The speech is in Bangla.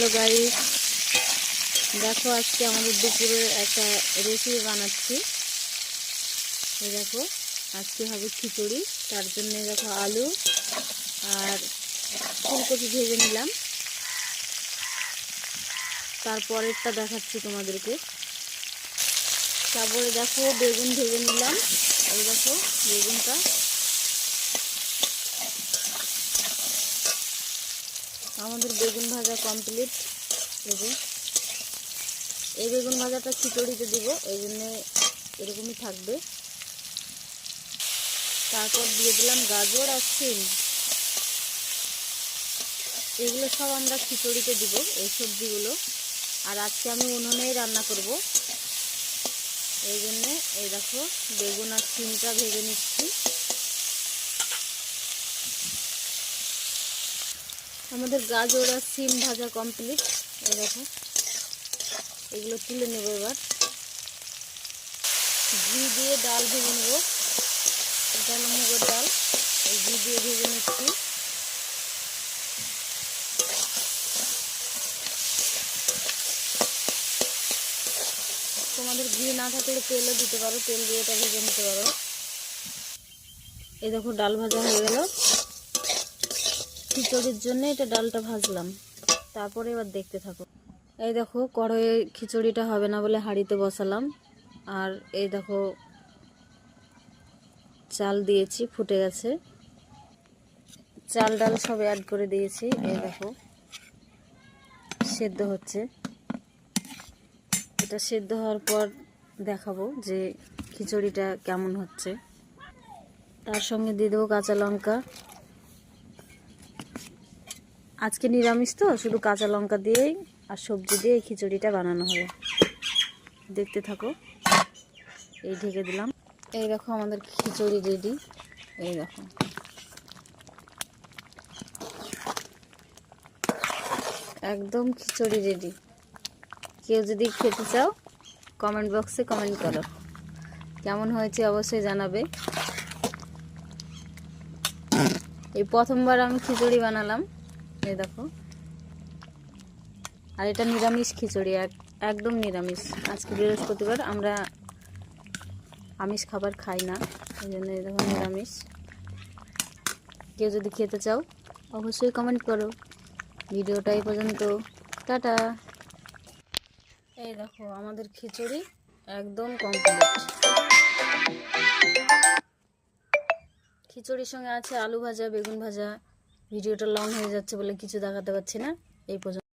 হ্যালো গাইস, দেখো আজকে আমাদের দুপুরে একটা রেসিপি বানাচ্ছি। এই দেখো আজকে হবে খিচুড়ি। তার জন্য দেখো আলু আর ফুলকপি ভেজে নিলাম। তারপরেরটা দেখাচ্ছি তোমাদেরকে। তারপরে দেখো বেগুন ভেজে নিলাম। এই দেখো বেগুনটা, আমাদের বেগুন ভাজা কমপ্লিট। এই বেগুন ভাজাটা খিচুড়িতে দিব, এই জন্যে এরকমই থাকবে। তারপর দিয়ে দিলাম গাজর আর সিম। এগুলো সব আমরা খিচুড়িতে দিব, এই সবজিগুলো। আর আজকে আমি উনুনেই রান্না করব, এই জন্যে এই দেখো বেগুন আর সিমটা ভেজে নিচ্ছি। আমাদের গাজর আর সিম ভাজা কমপ্লিট। এই দেখো এগুলো তুলে নেব। এবার ঘি দিয়ে ডাল ভেজে নেব। এটা হলো মুগের ডাল, এই ঘি দিয়ে ভেজে নিচ্ছি। তোমাদের ঘি না থাকলে তেলও দিতে পারো, তেল দিয়ে এটা ভেজে নিতে পারো। এই দেখো ডাল ভাজা হয়ে গেল। খিচুড়ির জন্য এটা ডালটা ভাজলাম। তারপরে এবার দেখতে থাকো। এই দেখো কড়াইয়ে খিচুড়িটা হবে না বলে হাঁড়িতে বসালাম। আর এই দেখো চাল দিয়েছি, ফুটে গেছে। চাল ডাল সব অ্যাড করে দিয়েছি। এই দেখো সেদ্ধ হচ্ছে। এটা সেদ্ধ হওয়ার পর দেখাবো যে খিচুড়িটা কেমন হচ্ছে। তার সঙ্গে দিয়ে দেবো কাঁচা লঙ্কা। আজকে নিরামিষ তো, শুধু কাঁচা লঙ্কা দিয়েই আর সবজি দিয়ে এই খিচুড়িটা বানানো হবে। দেখতে থাকো। এই ঢেকে দিলাম। এই দেখো আমাদের খিচুড়ি রেডি। এই দেখো একদম খিচুড়ি রেডি। কেউ যদি খেতে চাও কমেন্ট বক্সে কমেন্ট করো, কেমন হয়েছে অবশ্যই জানাবে। এই প্রথমবার আমি খিচুড়ি বানালাম। এই দেখো, আর এটা নিরামিষ খিচুড়ি, একদম নিরামিষ। আজকে বৃহস্পতিবার, আমরা আমিষ খাবার খাই না, এই জন্য এই দেখো নিরামিষ। কেউ যদি খেতে চাও অবশ্যই কমেন্ট করো। ভিডিওটা এই পর্যন্ত, টাটা। এই দেখো আমাদের খিচুড়ি একদম কমপ্লিট। খিচুড়ির সঙ্গে আছে আলু ভাজা, বেগুন ভাজা। ভিডিওটা লং হয়ে যাচ্ছে বলে কিছু দেখাতে পারছি না। এই পর্যন্ত।